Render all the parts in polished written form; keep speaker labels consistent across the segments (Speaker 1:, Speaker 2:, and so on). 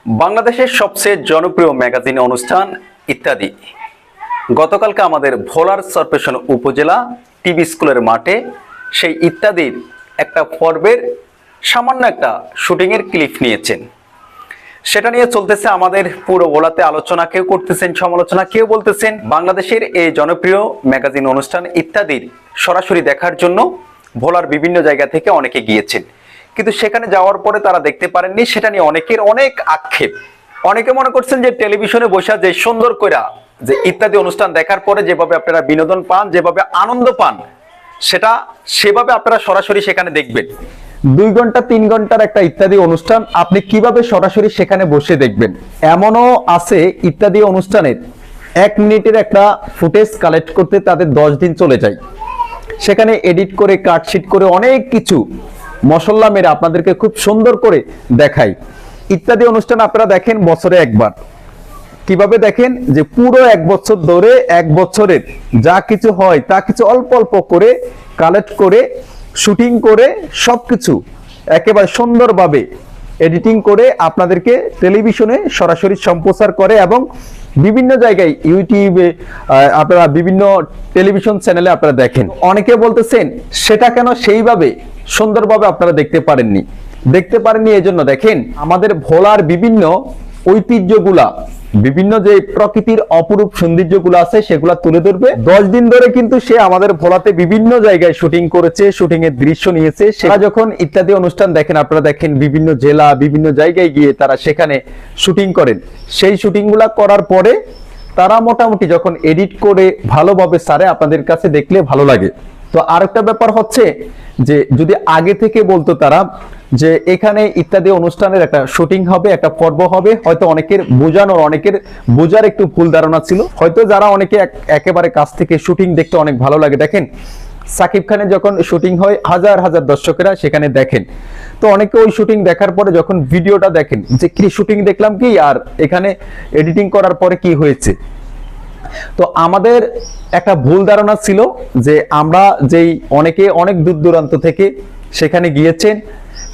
Speaker 1: বাংলাদেশের সবচেয়ে জনপ্রিয় ম্যাগাজিন অনুষ্ঠান ইত্যাদি গতকালকে আমাদের ভোলার চরপেশন উপজেলা টিভি স্কুলের মাঠে সেই ইত্যাদির একটা পর্বের সামান্য একটা শুটিংয়ের ক্লিপ নিয়েছেন। সেটা নিয়ে চলতেছে আমাদের পুরো ভোলাতে আলোচনা, কেউ করতেছেন সমালোচনা, কেউ বলতেছেন বাংলাদেশের এই জনপ্রিয় ম্যাগাজিন অনুষ্ঠান ইত্যাদির সরাসরি দেখার জন্য ভোলার বিভিন্ন জায়গা থেকে অনেকে গিয়েছেন, কিন্তু সেখানে যাওয়ার পরে তারা দেখতে পারেননি। সেটা নিয়ে অনেকের অনেক আক্ষেপ। অনেকে মনে করছেন যে টেলিভিশনে বসে যে সুন্দর কইরা যে ইত্যাদি অনুষ্ঠান দেখার পরে যেভাবে আপনারা বিনোদন পান, যেভাবে আনন্দ পান, সেটা সেভাবে আপনারা সরাসরি সেখানে দেখবেন। 2 ঘন্টা 3 ঘন্টার একটা ইত্যাদি অনুষ্ঠান আপনি কিভাবে সরাসরি সেখানে বসে দেখবেন? এমনও আছে ইত্যাদি অনুষ্ঠানের 1 মিনিটের একটা ফুটেজ কালেক্ট করতে তাদের 10 দিন চলে যায়। সেখানে এডিট করে কাটশিট করে অনেক কিছু মশলা মেরে আপনাদেরকে খুব সুন্দর করে দেখায়। ইত্যাদি অনুষ্ঠান আপনারা দেখেন বছরে একবার। কিভাবে দেখেন? যে পুরো 1 বছর ধরে 1 বছরের যা কিছু হয় তা কিছু অল্প অল্প করে কালেক্ট করে শুটিং করে সবকিছু একেবারে সুন্দরভাবে এডিটিং করে আপনাদেরকে টেলিভিশনে সরাসরি সম্প্রচার করে এবং বিভিন্ন জায়গায় ইউটিউবে আপনারা বিভিন্ন টেলিভিশন চ্যানেলে আপনারা দেখেন। অনেকে বলতেছেন সেটা কেন সেইভাবে সুন্দরভাবে আপনারা দেখতে পারেননি এই জন্য দেখেন আমাদের ভোলার বিভিন্ন ঐতিহ্যগুলা, বিভিন্ন যে প্রকৃতির অপরূপ সৌন্দর্যগুলো আছে সেগুলা তুলে ধরবে। 10 দিন ধরে কিন্তু সে আমাদের ভোলাতে বিভিন্ন জায়গায় শুটিং করেছে, শুটিং এর দৃশ্য নিয়েছে। সেটা যখন ইত্যাদি অনুষ্ঠান দেখেন, আপনারা দেখেন বিভিন্ন জেলা বিভিন্ন জায়গায় গিয়ে তারা সেখানে শুটিং করেন। সেই শুটিং গুলা করার পরে তারা মোটামুটি যখন এডিট করে ভালোভাবে সারে আপনাদের কাছে দেখলে ভালো লাগে। তো আরেকটা ব্যাপার হচ্ছে যে যদি আগে থেকে বলতো তারা যে এখানে ইত্যাদি অনুষ্ঠানের একটা শুটিং হবে, একটা পর্ব হবে, হয়তো অনেকের বোঝার একটু ভুল ধারণা ছিল। হয়তো যারা অনেকে একেবারে কাছ থেকে শুটিং দেখতে অনেক ভালো লাগে, দেখেন সাকিব খানের যখন শুটিং হয় হাজার হাজার দর্শকেরা সেখানে দেখেন। তো অনেকে ওই শুটিং দেখার পরে যখন ভিডিওটা দেখেন যে কি শুটিং দেখলাম কি আর এখানে এডিটিং করার পরে কি হয়েছে। তো আমাদের একটা ভুল ধারণা ছিল যে আমরা যেই অনেকে অনেক দূর দূরান্ত থেকে সেখানে গিয়েছেন,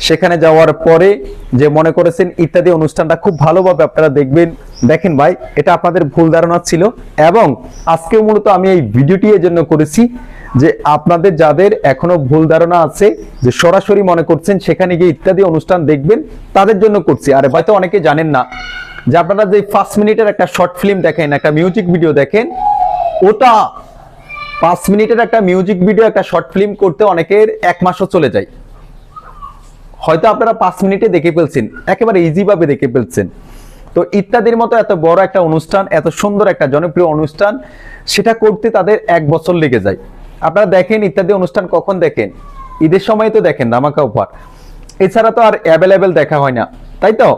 Speaker 1: সেখানে যাওয়ার পরে যে মনে করেছেন ইত্যাদি অনুষ্ঠানটা খুব ভালোভাবে আপনারা দেখবেন। দেখেন ভাই, এটা আপনাদের ভুল ধারণা ছিল এবং আজকে মূলত আমি এই ভিডিওটি এর জন্য করেছি যে আপনাদের যাদের এখনো ভুল ধারণা আছে যে সরাসরি মনে করছেন সেখানে গিয়ে ইত্যাদি অনুষ্ঠান দেখবেন, তাদের জন্য করছি। আর হয়তো অনেকে জানেন না যে আপনারা যে 5 মিনিটের একটা শর্ট ফিল্ম দেখেন, একটা মিউজিক ভিডিও দেখেন, ওটা 5 মিনিটের একটা মিউজিক ভিডিও একটা শর্ট ফিল্ম করতে অনেকের 1 মাসও চলে যায়। হয়তো আপনারা 5 মিনিটে দেখে ফেলছেন, একেবারে ইজি ভাবে দেখে ফেলছেন। তো ইত্যাদির মতো এত বড় একটা অনুষ্ঠান, এত সুন্দর একটা জনপ্রিয় অনুষ্ঠান, সেটা করতে তাদের 1 বছর লেগে যায়। আপনারা দেখেন ইত্যাদি অনুষ্ঠান কখন দেখেন? ঈদের সময় তো দেখেন ধামাকা অফার, এছাড়া তো আর অ্যাভেলেবেল দেখা হয় না, তাই তো?